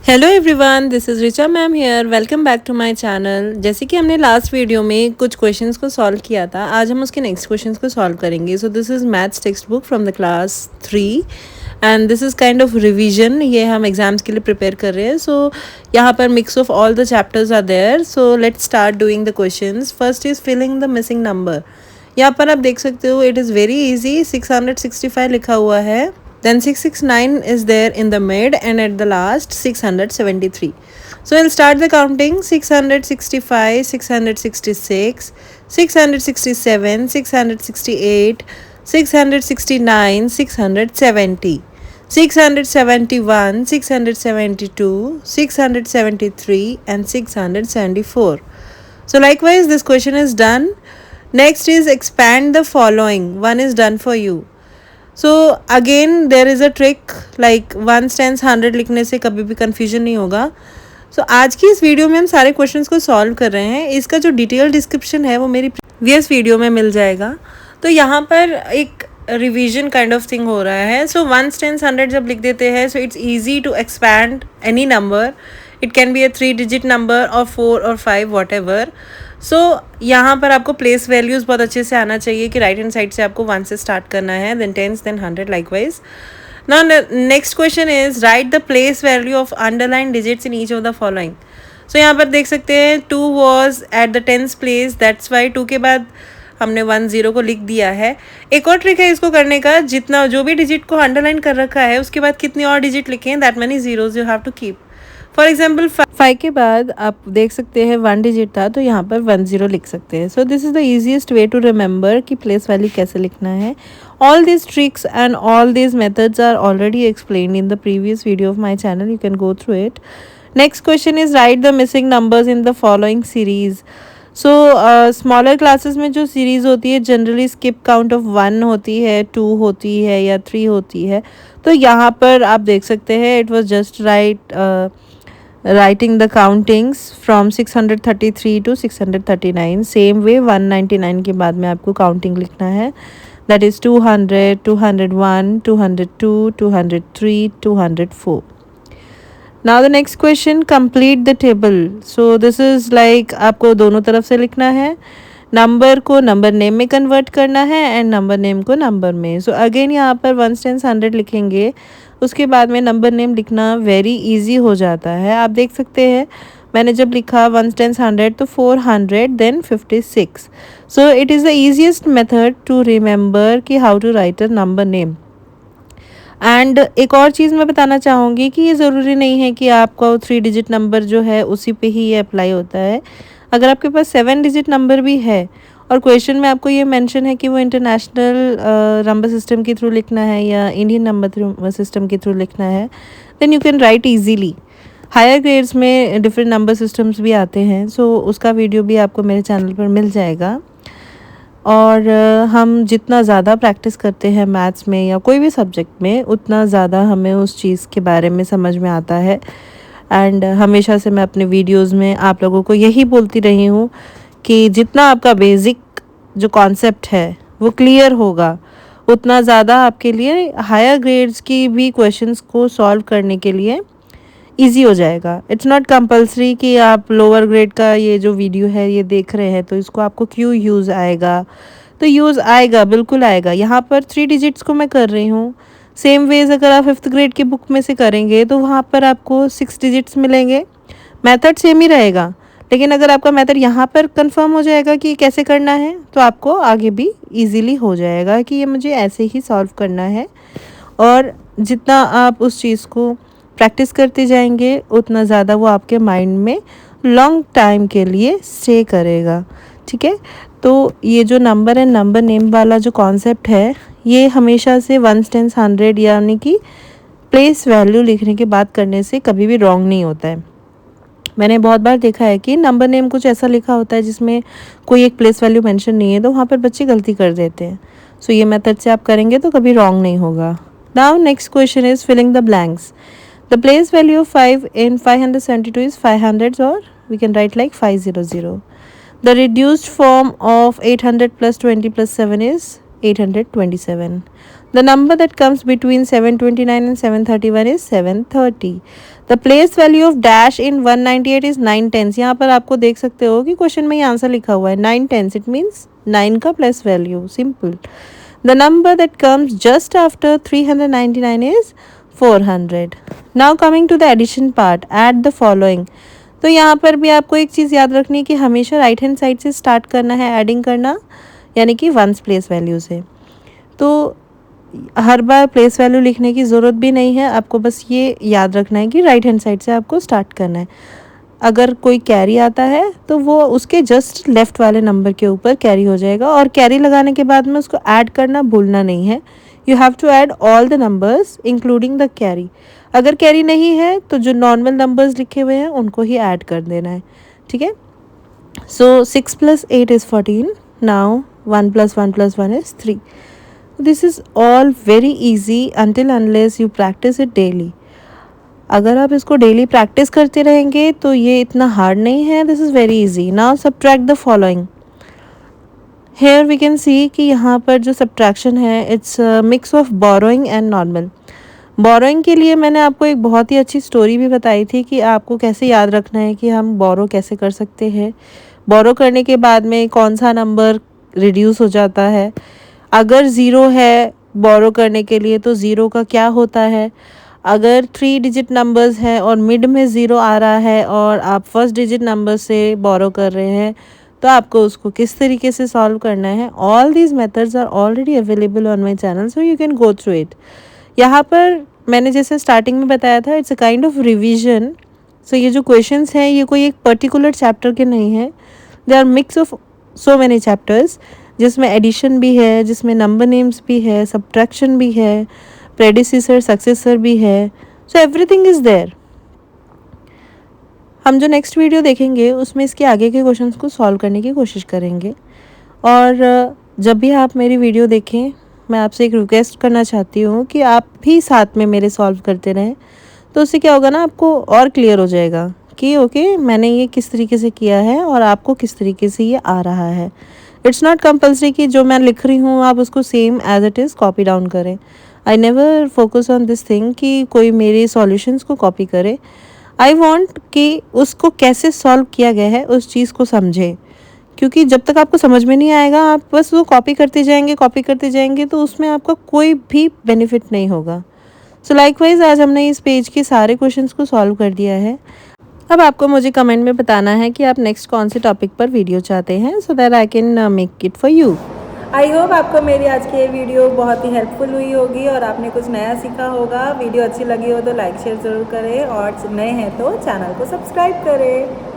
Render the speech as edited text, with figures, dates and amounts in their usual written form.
Hello everyone, this is Richa ma'am here. Welcome back to my channel. जैसे कि हमने last video में कुछ क्वेश्चंस को सॉल्व किया था, आज हम उसके नेक्स्ट क्वेश्चंस को सॉल्व करेंगे। सो this is maths text book from the class 3 and this is kind of revision. ये हम एग्जाम्स के लिए प्रिपेयर कर रहे हैं। सो यहाँ पर mix of all the chapters are there. So let's start doing the questions. First is filling the missing number. यहाँ पर आप देख सकते हो, इट इज़ वेरी ईजी। 665 लिखा हुआ है, then 669 is there in the mid, and at the last 673. So I'll start the counting. 665, 666, 667, 668, 669, 670, 671, 672, 673 and 674. So likewise this question is done. Next is expand the following. One is done for you. So again there is a trick, like 1 tens 100 लिखने से कभी भी confusion नहीं होगा। सो आज की इस video में हम सारे क्वेश्चंस को सॉल्व कर रहे हैं। इसका जो डिटेल डिस्क्रिप्शन है वो मेरी प्रीवियस वीडियो में मिल जाएगा। तो यहाँ पर एक रिवीजन काइंड ऑफ थिंग हो रहा है। सो 1 टेंस 100 जब लिख देते हैं, so it's easy to expand any number. It can be a 3 digit number और 4 और 5 वॉट एवर। सो यहाँ पर आपको प्लेस वैल्यूज़ बहुत अच्छे से आना चाहिए कि राइट हैंड साइड से आपको 1 से स्टार्ट करना है, then tens, then 100 likewise. Now next question is write the place value of underline digits in each of the following. So यहाँ पर देख सकते हैं 2 वॉज एट द 10th प्लेस, दैट्स वाई 2 के बाद हमने 1 0 को लिख दिया है। एक और ट्रिक है इसको करने का, जितना जो भी डिजिट को अंडरलाइन कर रखा है उसके बाद कितनी और डिजिट लिखें, that many zeros you have to keep. For example 5 के बाद आप देख सकते हैं 1 डिजिट था, तो यहाँ पर 1 0 लिख सकते हैं। So this is the easiest way to remember कि प्लेस वैल्यू कैसे लिखना है। All this tricks and all this methods are already explained in the previous video of my channel, you can go through it. Next question is write the missing numbers in the following series. So smaller classes में जो series होती है generally skip count of 1 होती है, 2 होती है या 3 होती है। तो यहाँ पर आप देख सकते हैं it was just writing the countings from 633 to 639. Same way 199 के बाद में आपको काउंटिंग लिखना है, that is 200, 201, 202, 203, 204. Now the next question, complete the table. So this is like आपको दोनों तरफ से लिखना है, नंबर को नंबर नेम में कन्वर्ट करना है एंड नंबर नेम को नंबर में। सो अगेन यहाँ पर 1 टेंस 100 लिखेंगे, उसके बाद में नंबर नेम लिखना वेरी इजी हो जाता है। आप देख सकते हैं मैंने जब लिखा 1 टेंस 100 तो 400 then 56। So it is the easiest method to remember कि how to write a number name. And एक और चीज़ मैं बताना चाहूँगी कि ये ज़रूरी नहीं है कि आपका 3 डिजिट नंबर जो है उसी पे ही ये अप्लाई होता है। अगर आपके पास 7 डिजिट नंबर भी है और क्वेश्चन में आपको ये मेंशन है कि वो इंटरनेशनल नंबर सिस्टम के थ्रू लिखना है या इंडियन नंबर सिस्टम के थ्रू लिखना है, then you can write easily. Higher grades में डिफरेंट नंबर सिस्टम्स भी आते हैं, सो उसका वीडियो भी आपको मेरे चैनल पर मिल जाएगा। और हम जितना ज़्यादा प्रैक्टिस करते हैं मैथ्स में या कोई भी सब्जेक्ट में, उतना ज़्यादा हमें उस चीज़ के बारे में समझ में आता है। एंड हमेशा से मैं अपने वीडियोस में आप लोगों को यही बोलती रही हूँ कि जितना आपका बेसिक जो कॉन्सेप्ट है वो क्लियर होगा, उतना ज़्यादा आपके लिए हायर ग्रेड्स की भी क्वेश्चंस को सॉल्व करने के लिए इजी हो जाएगा। इट्स नॉट कंपलसरी कि आप लोअर ग्रेड का ये जो वीडियो है ये देख रहे हैं तो इसको आपको क्यों यूज़ आएगा, तो यूज़ आएगा, बिल्कुल आएगा। यहाँ पर 3 डिजिट्स को मैं कर रही हूँ। सेम वेज अगर आप 5th ग्रेड की बुक में से करेंगे तो वहाँ पर आपको 6 डिजिट्स मिलेंगे, मेथड सेम ही रहेगा। लेकिन अगर आपका मेथड यहाँ पर कंफर्म हो जाएगा कि कैसे करना है, तो आपको आगे भी इजीली हो जाएगा कि ये मुझे ऐसे ही सॉल्व करना है। और जितना आप उस चीज़ को प्रैक्टिस करते जाएंगे उतना ज़्यादा वो आपके माइंड में लॉन्ग टाइम के लिए स्टे करेगा। ठीक है, तो ये जो नंबर एंड नंबर नेम वाला जो कॉन्सेप्ट है ये हमेशा से 1 टेंस 100 यानी कि प्लेस वैल्यू लिखने के बाद करने से कभी भी रॉन्ग नहीं होता है। मैंने बहुत बार देखा है कि नंबर नेम कुछ ऐसा लिखा होता है जिसमें कोई एक प्लेस वैल्यू मेंशन नहीं है, तो वहाँ पर बच्चे गलती कर देते हैं। सो ये मेथड से आप करेंगे तो कभी रॉन्ग नहीं होगा। Now next question is filling the blanks. The place value of 5 in 572 is 500, or we can write like 500. The reduced form of 800 plus 20 plus 7 is 827. The number that comes between 729 and 731 is 730. The place value of dash in 198 is 9 tenths. यहाँ पर आपको देख सकते हो कि question में ये answer लिखा हुआ है 9 tenths. It means 9 का place value. Simple. The number that comes just after 399 is 400. Now coming to the addition part, add the following. तो यहाँ पर भी आपको एक चीज़ याद रखनी है कि हमेशा राइट हैंड साइड से स्टार्ट करना है एडिंग करना, यानी कि वंस प्लेस वैल्यू से. तो हर बार प्लेस वैल्यू लिखने की ज़रूरत भी नहीं है, आपको बस ये याद रखना है कि राइट हैंड साइड से आपको स्टार्ट करना है. अगर कोई कैरी आता है तो वो उसके जस्ट लेफ़्ट वाले नंबर के ऊपर कैरी हो जाएगा, और कैरी लगाने के बाद में उसको ऐड करना भूलना नहीं है. You have to add all the numbers including the carry. अगर कैरी नहीं है तो जो नॉर्मल नंबर्स लिखे हुए हैं उनको ही ऐड कर देना है. ठीक है. सो 6 + 8 is 14. Now 1 + 1 + 1 is 3. This is all very easy until unless you practice it daily. अगर आप इसको डेली प्रैक्टिस करते रहेंगे तो ये इतना हार्ड नहीं है. This is very easy. Now subtract the following. Here we can see कि यहाँ पर जो सब्ट्रैक्शन है it's mix of borrowing and normal. Borrowing के लिए मैंने आपको एक बहुत ही अच्छी स्टोरी भी बताई थी कि आपको कैसे याद रखना है कि हम बोरो कैसे कर सकते हैं. बोरो करने के बाद में कौन सा नंबर रिड्यूस हो जाता है. अगर ज़ीरो है बोरो करने के लिए तो ज़ीरो का क्या होता है. अगर 3 डिजिट नंबर्स हैं और मिड में ज़ीरो आ रहा है और आप फर्स्ट डिजिट नंबर से बोरो कर रहे हैं तो आपको उसको किस तरीके से सॉल्व करना है. All these methods are already available on my channel, so you can go through it. यहाँ पर मैंने जैसे स्टार्टिंग में बताया था it's a kind of revision. So ये जो क्वेश्चंस हैं ये कोई एक पर्टिकुलर चैप्टर के नहीं है. They are mix of so many chapters, जिसमें एडिशन भी है, जिसमें नंबर नेम्स भी है, सब्ट्रैक्शन भी है, प्रेडिसेसर सक्सेसर भी है. So everything is there. हम जो नेक्स्ट वीडियो देखेंगे उसमें इसके आगे के क्वेश्चंस को सॉल्व करने की कोशिश करेंगे. और जब भी आप मेरी वीडियो देखें मैं आपसे एक रिक्वेस्ट करना चाहती हूँ कि आप भी साथ में मेरे सॉल्व करते रहें. तो उससे क्या होगा ना, आपको और क्लियर हो जाएगा कि ओके मैंने ये किस तरीके से किया है और आपको किस तरीके से ये आ रहा है. इट्स नॉट कंपल्सरी कि जो मैं लिख रही हूँ आप उसको same as it is copy down करें. I never focus on this thing कि कोई मेरे सॉल्यूशंस को कॉपी करे. आई वॉन्ट कि उसको कैसे सॉल्व किया गया है उस चीज़ को समझे, क्योंकि जब तक आपको समझ में नहीं आएगा आप बस वो कॉपी करते जाएंगे तो उसमें आपका कोई भी बेनिफिट नहीं होगा. सो लाइकवाइज आज हमने इस पेज के सारे क्वेश्चंस को सॉल्व कर दिया है. अब आपको मुझे कमेंट में बताना है कि आप नेक्स्ट कौन से टॉपिक पर वीडियो चाहते हैं, so that I can make it for you. I hope आपको मेरी आज की ये वीडियो बहुत ही हेल्पफुल हुई होगी और आपने कुछ नया सीखा होगा. वीडियो अच्छी लगी हो तो लाइक शेयर ज़रूर करें और नए हैं तो चैनल को सब्सक्राइब करें.